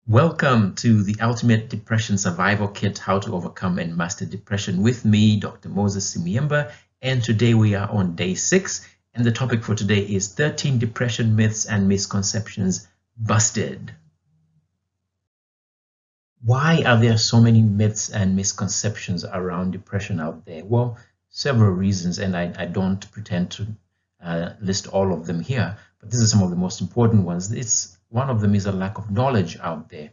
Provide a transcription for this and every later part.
Welcome to the Ultimate Depression Survival Kit, How to Overcome and Master Depression with me, Dr. Moses Simiemba. And today we are on day 6. And the topic for today is 13 depression myths and misconceptions busted. Why are there so many myths and misconceptions around depression out there? Well, several reasons, and I don't pretend to list all of them here, but these are some of the most important ones. One of them is a lack of knowledge out there.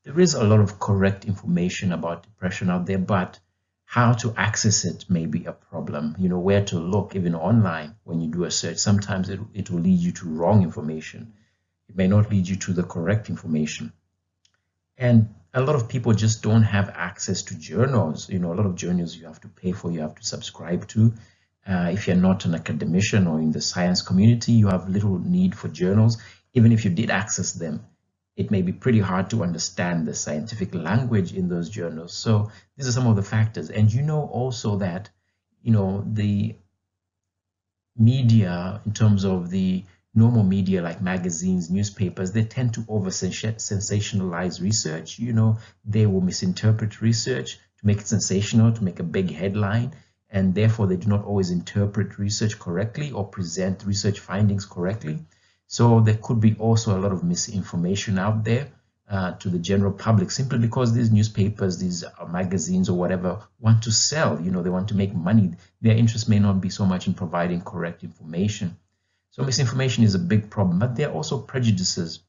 There is a lot of correct information about depression out there, but how to access it may be a problem. You know, where to look, even online, when you do a search. Sometimes it will lead you to wrong information. It may not lead you to the correct information. And a lot of people just don't have access to journals. You know, a lot of journals you have to pay for, you have to subscribe to. If you're not an academician or in the science community, you have little need for journals. Even if you did access them, it may be pretty hard to understand the scientific language in those journals. So these are some of the factors. And you know also that, the media, in terms of the normal media like magazines, newspapers, they tend to over sensationalize research. They will misinterpret research to make it sensational, to make a big headline, and therefore they do not always interpret research correctly or present research findings correctly. So there could be also a lot of misinformation out there to the general public, simply because these newspapers, these magazines or whatever want to sell. They want to make money. Their interest may not be so much in providing correct information. So misinformation is a big problem, but there are also prejudices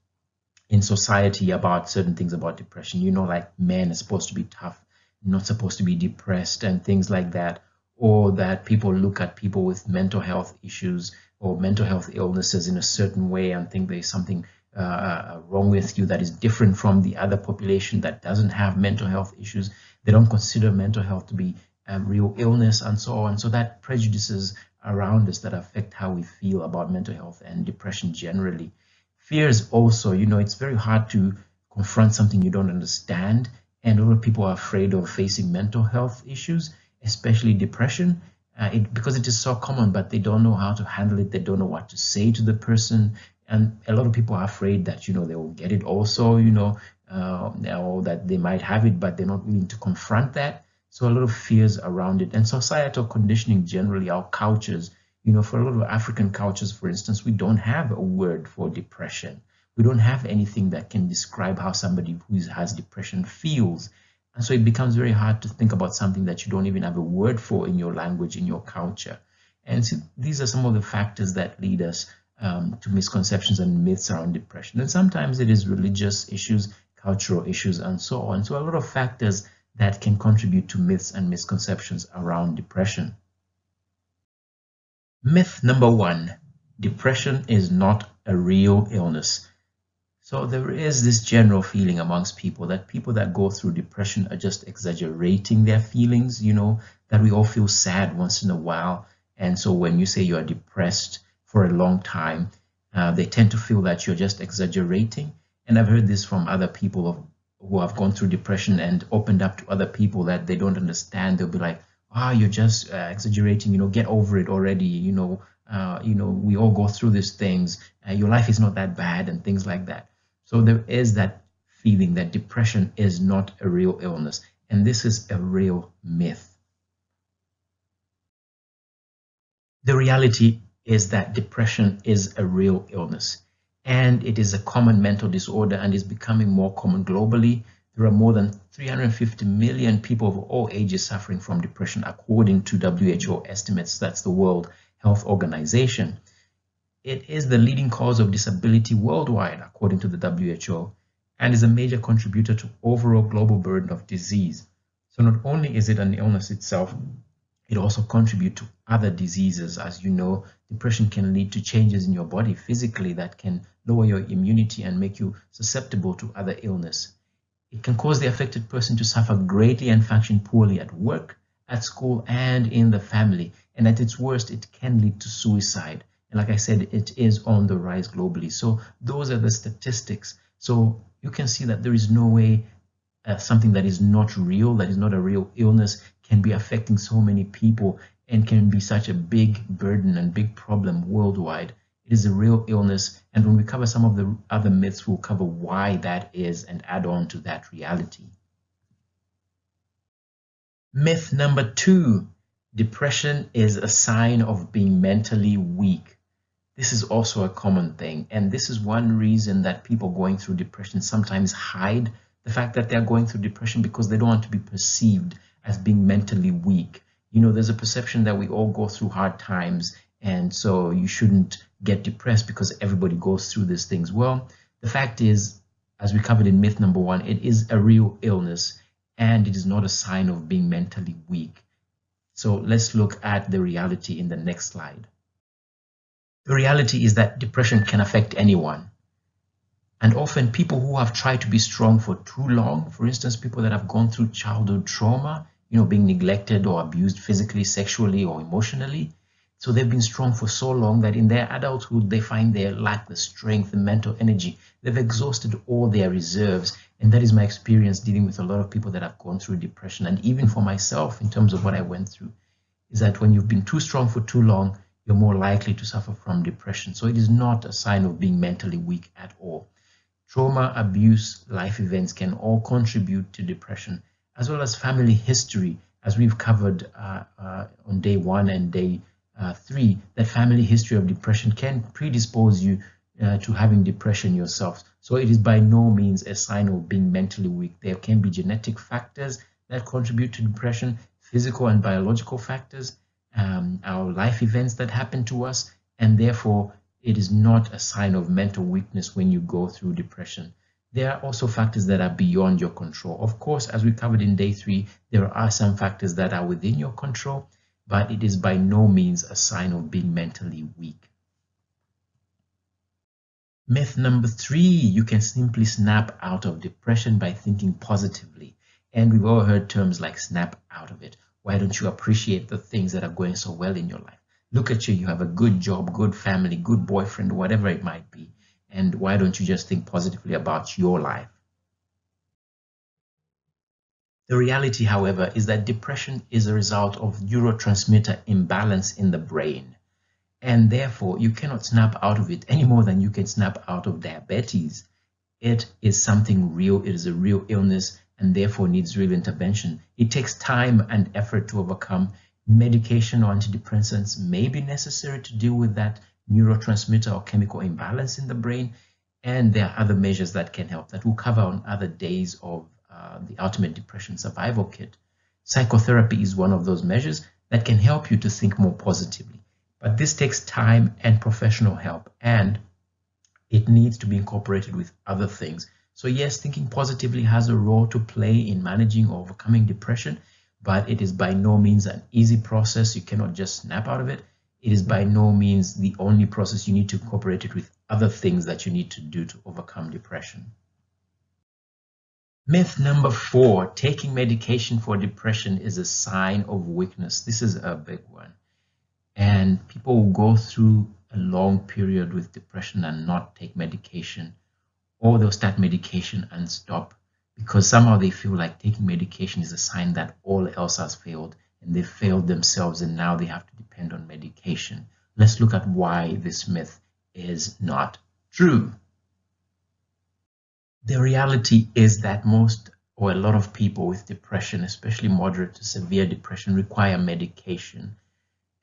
in society about certain things about depression. Like men are supposed to be tough, not supposed to be depressed, and things like that. Or that people look at people with mental health issues or mental health illnesses in a certain way and think there's something wrong with you that is different from the other population that doesn't have mental health issues. They don't consider mental health to be real illness and so on. So that prejudices around us that affect how we feel about mental health and depression generally. Fears also, it's very hard to confront something you don't understand. And a lot of people are afraid of facing mental health issues, especially depression, because it is so common, but they don't know how to handle it. They don't know what to say to the person. And a lot of people are afraid that, they will get it also, or that they might have it, but they're not willing to confront that. So a lot of fears around it. And societal conditioning generally, our cultures, for a lot of African cultures, for instance, we don't have a word for depression. We don't have anything that can describe how somebody who has depression feels. And so it becomes very hard to think about something that you don't even have a word for in your language, in your culture. And so these are some of the factors that lead us to misconceptions and myths around depression. And sometimes it is religious issues, cultural issues, and so on. So a lot of factors that can contribute to myths and misconceptions around depression. Myth number 1, depression is not a real illness. So there is this general feeling amongst people that go through depression are just exaggerating their feelings, that we all feel sad once in a while. And so when you say you are depressed for a long time, they tend to feel that you're just exaggerating. And I've heard this from other people who have gone through depression and opened up to other people that they don't understand. They'll be like, you're just exaggerating, get over it already. We all go through these things. Your life is not that bad and things like that. So there is that feeling that depression is not a real illness, and this is a real myth. The reality is that depression is a real illness, and it is a common mental disorder and is becoming more common globally. There are more than 350 million people of all ages suffering from depression, according to WHO estimates. That's the World Health Organization. It is the leading cause of disability worldwide, according to the WHO, and is a major contributor to overall global burden of disease. So not only is it an illness itself, it also contributes to other diseases. As you know, depression can lead to changes in your body physically that can lower your immunity and make you susceptible to other illness. It can cause the affected person to suffer greatly and function poorly at work, at school, and in the family. And at its worst, it can lead to suicide. And like I said, it is on the rise globally. So those are the statistics. So you can see that there is no way something that is not real, that is not a real illness, can be affecting so many people and can be such a big burden and big problem worldwide. It is a real illness. And when we cover some of the other myths, we'll cover why that is and add on to that reality. Myth number 2, depression is a sign of being mentally weak. This is also a common thing, and this is one reason that people going through depression sometimes hide the fact that they're going through depression, because they don't want to be perceived as being mentally weak. You know, there's a perception that we all go through hard times, and so you shouldn't get depressed because everybody goes through these things. Well, the fact is, as we covered in myth number 1, it is a real illness, and it is not a sign of being mentally weak. So let's look at the reality in the next slide. The reality is that depression can affect anyone. And often people who have tried to be strong for too long, for instance, people that have gone through childhood trauma, being neglected or abused physically, sexually, or emotionally. So they've been strong for so long that in their adulthood, they find they lack the strength, the mental energy. They've exhausted all their reserves. And that is my experience dealing with a lot of people that have gone through depression. And even for myself, in terms of what I went through, is that when you've been too strong for too long, you're more likely to suffer from depression. So it is not a sign of being mentally weak at all. Trauma, abuse, life events can all contribute to depression, as well as family history, as we've covered on day 1 and day 3, that family history of depression can predispose you to having depression yourself. So it is by no means a sign of being mentally weak. There can be genetic factors that contribute to depression, physical and biological factors, our life events that happen to us, and therefore it is not a sign of mental weakness when you go through depression. There are also factors that are beyond your control. Of course, as we covered in day 3, there are some factors that are within your control, but it is by no means a sign of being mentally weak. Myth number 3, you can simply snap out of depression by thinking positively. And we've all heard terms like snap out of it. Why don't you appreciate the things that are going so well in your life? Look at you, you have a good job, good family, good boyfriend, whatever it might be. And why don't you just think positively about your life? The reality, however, is that depression is a result of neurotransmitter imbalance in the brain. And therefore, you cannot snap out of it any more than you can snap out of diabetes. It is something real, it is a real illness, and therefore needs real intervention. It takes time and effort to overcome. Medication or antidepressants may be necessary to deal with that neurotransmitter or chemical imbalance in the brain, and there are other measures that can help that we'll cover on other days of the Ultimate Depression Survival Kit. Psychotherapy is one of those measures that can help you to think more positively, but this takes time and professional help, and it needs to be incorporated with other things. So yes, thinking positively has a role to play in managing or overcoming depression, but it is by no means an easy process. You cannot just snap out of it. It is by no means the only process. You need to incorporate it with other things that you need to do to overcome depression. Myth number 4, taking medication for depression is a sign of weakness. This is a big one. And people will go through a long period with depression and not take medication, or they'll start medication and stop, because somehow they feel like taking medication is a sign that all else has failed and they failed themselves and now they have to depend on medication. Let's look at why this myth is not true. The reality is that most or a lot of people with depression, especially moderate to severe depression, require medication.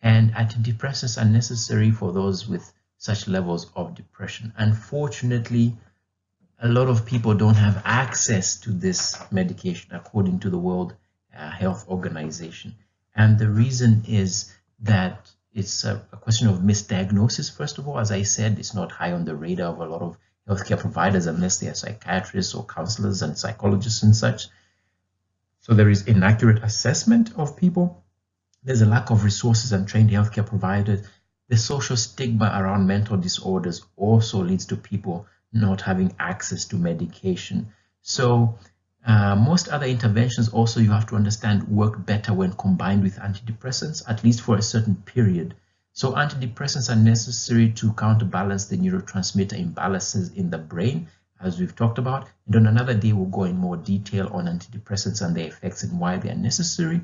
And antidepressants are necessary for those with such levels of depression. Unfortunately, a lot of people don't have access to this medication according to the World Health Organization. And the reason is that it's a question of misdiagnosis. First of all, as I said, it's not high on the radar of a lot of healthcare providers unless they are psychiatrists or counselors and psychologists and such. So there is inaccurate assessment of people. There's a lack of resources and trained healthcare providers. The social stigma around mental disorders also leads to people not having access to medication. So most other interventions also, you have to understand, work better when combined with antidepressants, at least for a certain period. So antidepressants are necessary to counterbalance the neurotransmitter imbalances in the brain, as we've talked about. And on another day, we'll go in more detail on antidepressants and their effects and why they are necessary.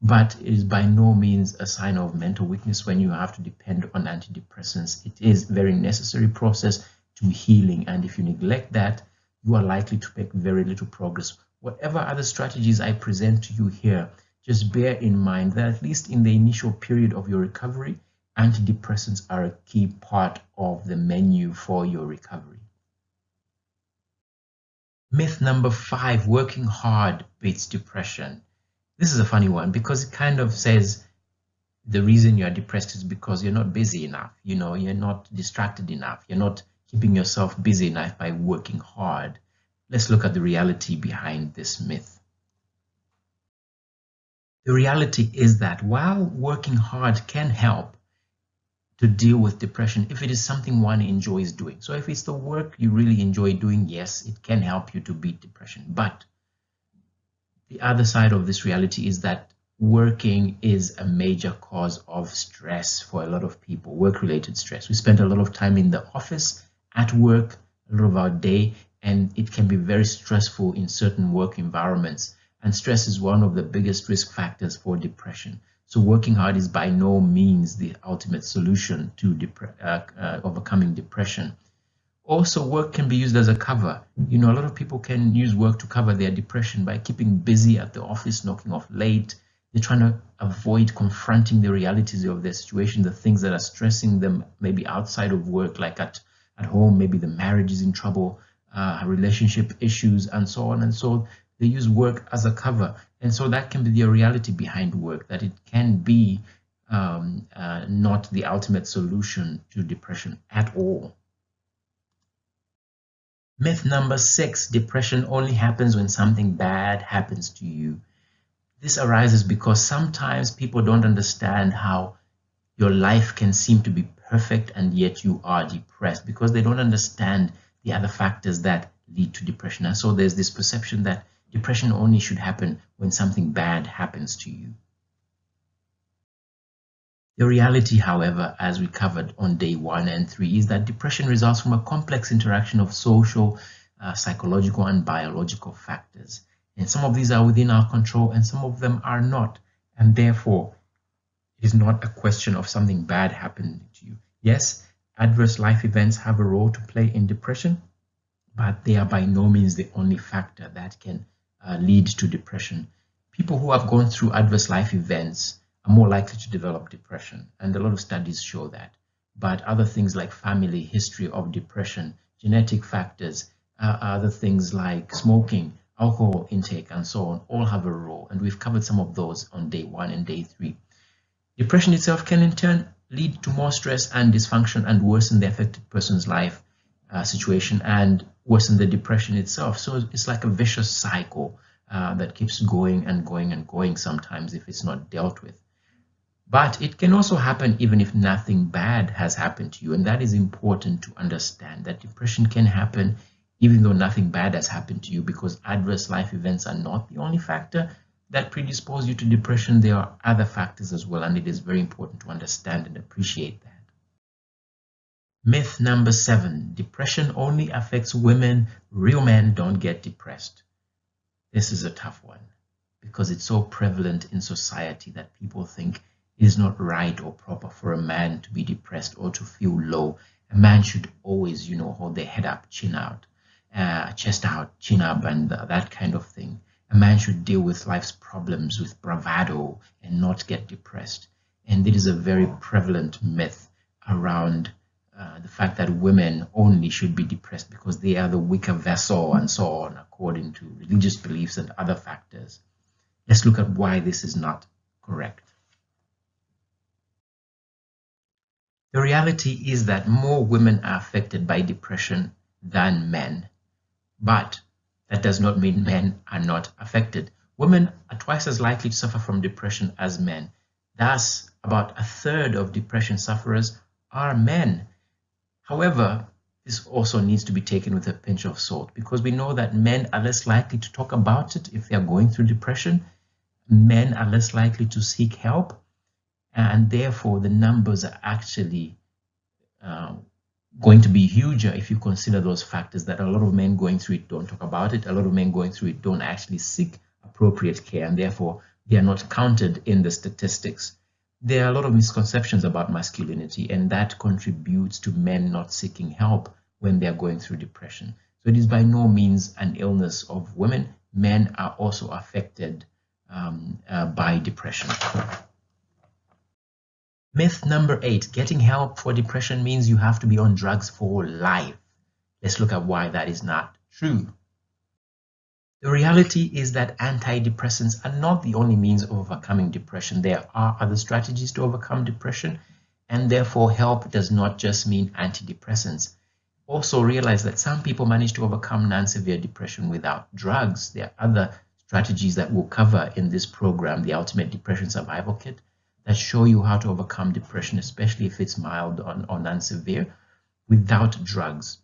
but it is by no means a sign of mental weakness when you have to depend on antidepressants. It is a very necessary process to healing, and if you neglect that, you are likely to make very little progress. Whatever other strategies I present to you here, just bear in mind that at least in the initial period of your recovery, antidepressants are a key part of the menu for your recovery. Myth number 5, working hard beats depression. This is a funny one because it kind of says the reason you're depressed is because you're not busy enough. You're not distracted enough. You're not keeping yourself busy enough by working hard. Let's look at the reality behind this myth. The reality is that while working hard can help to deal with depression, if it is something one enjoys doing. So if it's the work you really enjoy doing, yes, it can help you to beat depression. But the other side of this reality is that working is a major cause of stress for a lot of people, work-related stress. We spend a lot of time in the office, at work, a lot of our day, and it can be very stressful in certain work environments. And stress is one of the biggest risk factors for depression. So working hard is by no means the ultimate solution to overcoming depression. Also, work can be used as a cover. A lot of people can use work to cover their depression by keeping busy at the office, knocking off late. They're trying to avoid confronting the realities of their situation, the things that are stressing them, maybe outside of work, like at home, maybe the marriage is in trouble, relationship issues, and so on and so on. They use work as a cover. And so that can be the reality behind work, that it can be not the ultimate solution to depression at all. Myth number 6, depression only happens when something bad happens to you. This arises because sometimes people don't understand how your life can seem to be perfect and yet you are depressed, because they don't understand the other factors that lead to depression. And so there's this perception that depression only should happen when something bad happens to you. The reality, however, as we covered on day 1 and 3, is that depression results from a complex interaction of social, psychological, and biological factors. And some of these are within our control and some of them are not. And therefore, it is not a question of something bad happening to you. Yes, adverse life events have a role to play in depression, but they are by no means the only factor that can lead to depression. People who have gone through adverse life events are more likely to develop depression, and a lot of studies show that. But other things like family history of depression, genetic factors, other things like smoking, alcohol intake, and so on, all have a role, and we've covered some of those on day 1 and day 3. Depression itself can in turn lead to more stress and dysfunction and worsen the affected person's life situation and worsen the depression itself. So it's like a vicious cycle that keeps going and going and going sometimes if it's not dealt with. But it can also happen even if nothing bad has happened to you. And that is important to understand, that depression can happen even though nothing bad has happened to you, because adverse life events are not the only factor that predispose you to depression. There are other factors as well, and it is very important to understand and appreciate that. Myth number 7, depression only affects women. Real men don't get depressed. This is a tough one because it's so prevalent in society that people think it is not right or proper for a man to be depressed or to feel low. A man should always, hold their head up, chin out, chest out, chin up, and that kind of thing. A man should deal with life's problems with bravado and not get depressed. And it is a very prevalent myth around the fact that women only should be depressed because they are the weaker vessel and so on, according to religious beliefs and other factors. Let's look at why this is not correct. The reality is that more women are affected by depression than men, but that does not mean men are not affected. Women are twice as likely to suffer from depression as men. Thus, about a third of depression sufferers are men. However, this also needs to be taken with a pinch of salt, because we know that men are less likely to talk about it if they are going through depression. Men are less likely to seek help, and therefore the numbers are actually going to be huger if you consider those factors, that a lot of men going through it don't talk about it, a lot of men going through it don't actually seek appropriate care, and therefore They are not counted in the statistics. There are a lot of misconceptions about masculinity, and that contributes to men not seeking help when they are going through depression. So it is by no means an illness of women. Men are also affected by depression. Myth number 8, getting help for depression means you have to be on drugs for life. Let's look at why that is not true. The reality is that antidepressants are not the only means of overcoming depression. There are other strategies to overcome depression, and therefore help does not just mean antidepressants. Also realize that some people manage to overcome non-severe depression without drugs. There are other strategies that we'll cover in this program, the Ultimate Depression Survival Kit, that show you how to overcome depression, especially if it's mild or non-severe, without drugs.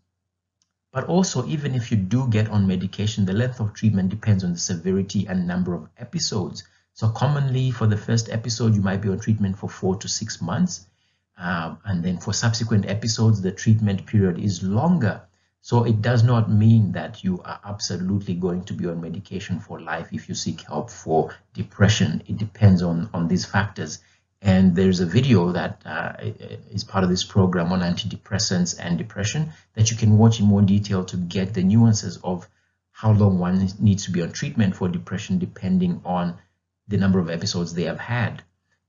But also, even if you do get on medication, the length of treatment depends on the severity and number of episodes. So commonly for the first episode, you might be on treatment for 4 to 6 months. And then for subsequent episodes, the treatment period is longer. So it does not mean that you are absolutely going to be on medication for life if you seek help for depression. It depends on these factors. And there's a video that is part of this program on antidepressants and depression that you can watch in more detail to get the nuances of how long one needs to be on treatment for depression depending on the number of episodes they have had.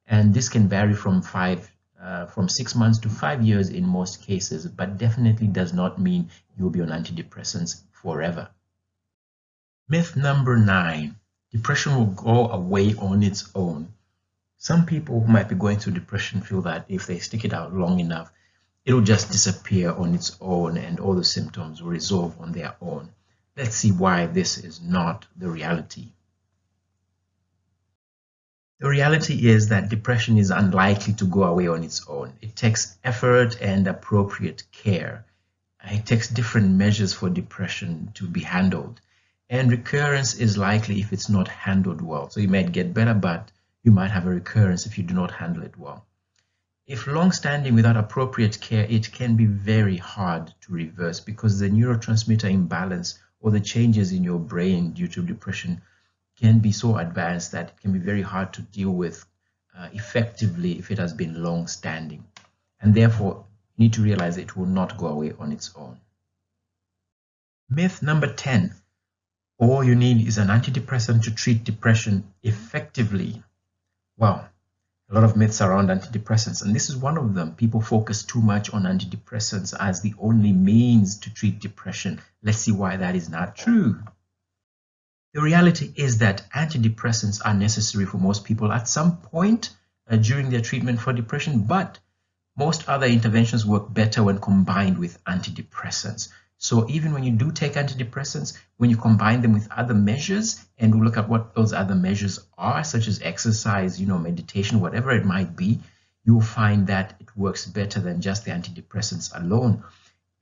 And this can vary from 6 months to 5 years in most cases, but definitely does not mean you'll be on antidepressants forever. Myth number 9, depression will go away on its own. Some people who might be going through depression feel that if they stick it out long enough, it'll just disappear on its own and all the symptoms will resolve on their own. Let's see why this is not the reality. The reality is that depression is unlikely to go away on its own. It takes effort and appropriate care. It takes different measures for depression to be handled. And recurrence is likely if it's not handled well. So you might get better, but you might have a recurrence if you do not handle it well. If long-standing without appropriate care, it can be very hard to reverse because the neurotransmitter imbalance or the changes in your brain due to depression can be so advanced that it can be very hard to deal with effectively if it has been long-standing. And therefore, you need to realize it will not go away on its own. Myth number 10, all you need is an antidepressant to treat depression effectively. Well, a lot of myths around antidepressants, and this is one of them. People focus too much on antidepressants as the only means to treat depression. Let's see why that is not true. The reality is that antidepressants are necessary for most people at some point during their treatment for depression, but most other interventions work better when combined with antidepressants. So even when you do take antidepressants, when you combine them with other measures, and we look at what those other measures are, such as exercise, meditation, whatever it might be, you will find that it works better than just the antidepressants alone.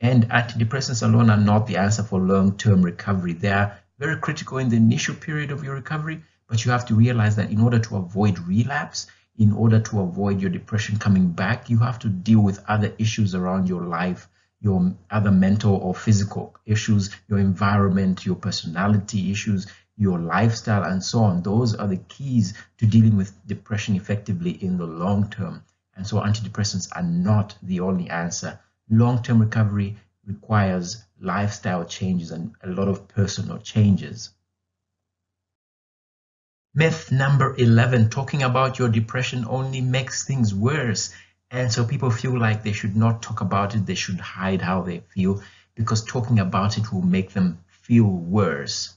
And antidepressants alone are not the answer for long-term recovery. They are very critical in the initial period of your recovery, but you have to realize that in order to avoid relapse, in order to avoid your depression coming back, you have to deal with other issues around your life, your other mental or physical issues, your environment, your personality issues, your lifestyle, and so on. Those are the keys to dealing with depression effectively in the long term. And so antidepressants are not the only answer. Long-term recovery requires lifestyle changes and a lot of personal changes. Myth number 11, talking about your depression only makes things worse. And so people feel like they should not talk about it, they should hide how they feel, because talking about it will make them feel worse.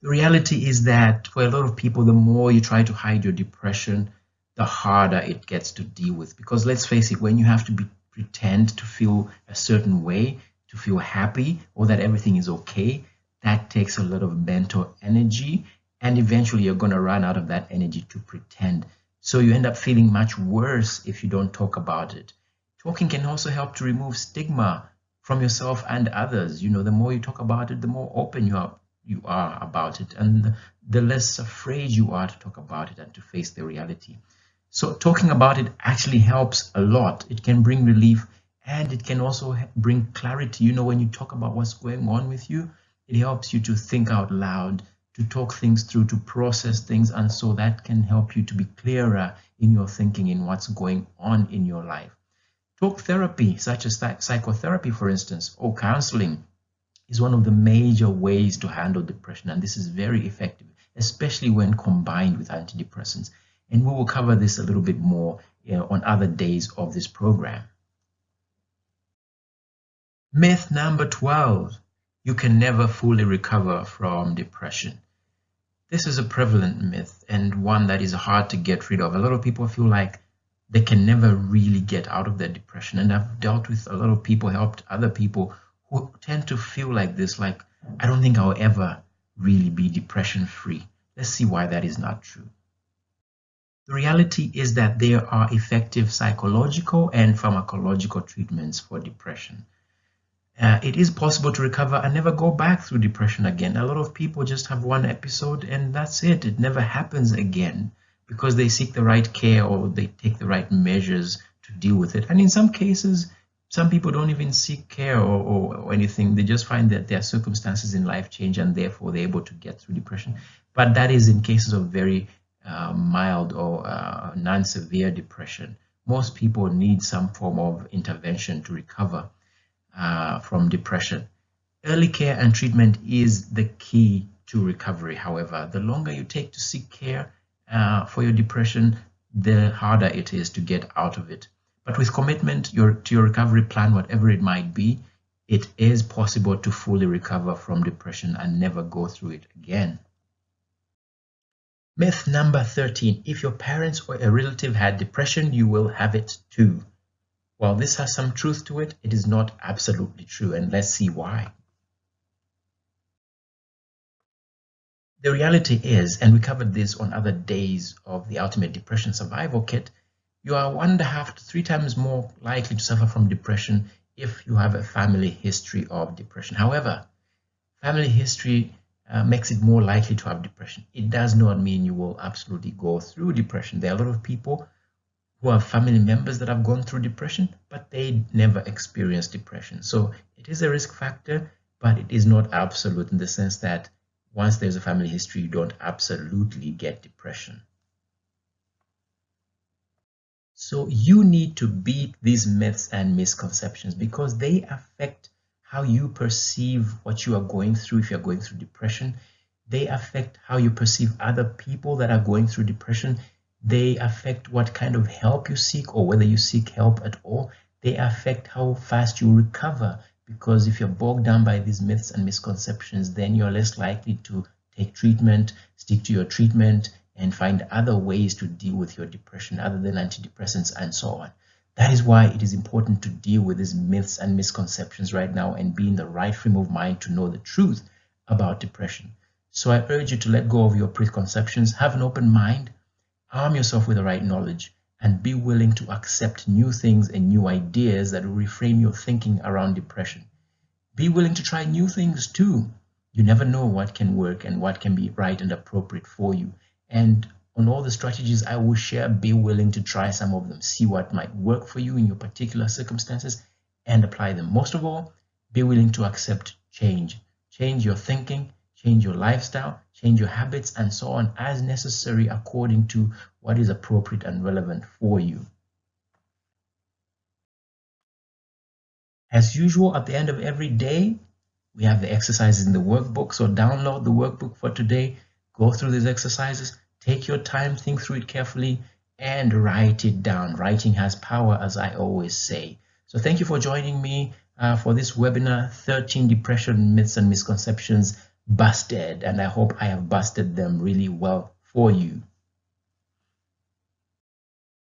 The reality is that for a lot of people, the more you try to hide your depression, the harder it gets to deal with. Because let's face it, when you have to pretend to feel a certain way, to feel happy, or that everything is okay, that takes a lot of mental energy, and eventually you're going to run out of that energy to pretend. So you end up feeling much worse if you don't talk about it. Talking can also help to remove stigma from yourself and others. The more you talk about it, the more open you are about it, and the less afraid you are to talk about it and to face the reality. So talking about it actually helps a lot. It can bring relief, and it can also bring clarity. When you talk about what's going on with you, it helps you to think out loud, to talk things through, to process things, and so that can help you to be clearer in your thinking in what's going on in your life. Talk therapy, such as psychotherapy, for instance, or counseling, is one of the major ways to handle depression, and this is very effective, especially when combined with antidepressants. And we will cover this a little bit more on other days of this program. Myth number 12: you can never fully recover from depression. This is a prevalent myth and one that is hard to get rid of. A lot of people feel like they can never really get out of their depression. And I've dealt with a lot of people, helped other people who tend to feel like this, like, I don't think I'll ever really be depression free. Let's see why that is not true. The reality is that there are effective psychological and pharmacological treatments for depression. It is possible to recover and never go back through depression again. A lot of people just have one episode and that's it. It never happens again because they seek the right care or they take the right measures to deal with it. And in some cases, some people don't even seek care or anything. They just find that their circumstances in life change and therefore they're able to get through depression. But that is in cases of very mild or non-severe depression. Most people need some form of intervention to recover from depression. Early care and treatment is the key to recovery. However, the longer you take to seek care for your depression, the harder it is to get out of it. But with commitment to your recovery plan, whatever it might be, it is possible to fully recover from depression and never go through it again. Myth number 13: if your parents or a relative had depression, you will have it too. While this has some truth to it, it is not absolutely true, and let's see why. The reality is, and we covered this on other days of the Ultimate Depression Survival Kit, you are 1.5 to 3 times more likely to suffer from depression if you have a family history of depression. However, family history makes it more likely to have depression. It does not mean you will absolutely go through depression. There are a lot of people who have family members that have gone through depression, but they never experienced depression. So it is a risk factor, but it is not absolute in the sense that once there's a family history, you don't absolutely get depression. So you need to beat these myths and misconceptions because they affect how you perceive what you are going through. If you're going through depression, they affect how you perceive other people that are going through depression. They affect what kind of help you seek or whether you seek help at all. They affect how fast you recover, because if you're bogged down by these myths and misconceptions, then you're less likely to take treatment, stick to your treatment, and find other ways to deal with your depression other than antidepressants and so on. That is why it is important to deal with these myths and misconceptions right now and be in the right frame of mind to know the truth about depression. So I urge you to let go of your preconceptions, have an open mind, arm yourself with the right knowledge, and be willing to accept new things and new ideas that will reframe your thinking around depression. Be willing to try new things too. You never know what can work and what can be right and appropriate for you. And on all the strategies I will share, be willing to try some of them, see what might work for you in your particular circumstances and apply them. Most of all, be willing to accept change. Change your thinking, change your lifestyle, change your habits, and so on as necessary according to what is appropriate and relevant for you. As usual, at the end of every day, we have the exercises in the workbook. So download the workbook for today, go through these exercises, take your time, think through it carefully, and write it down. Writing has power, as I always say. So thank you for joining me for this webinar, 13 Depression Myths and Misconceptions Busted. And I hope I have busted them really well for you.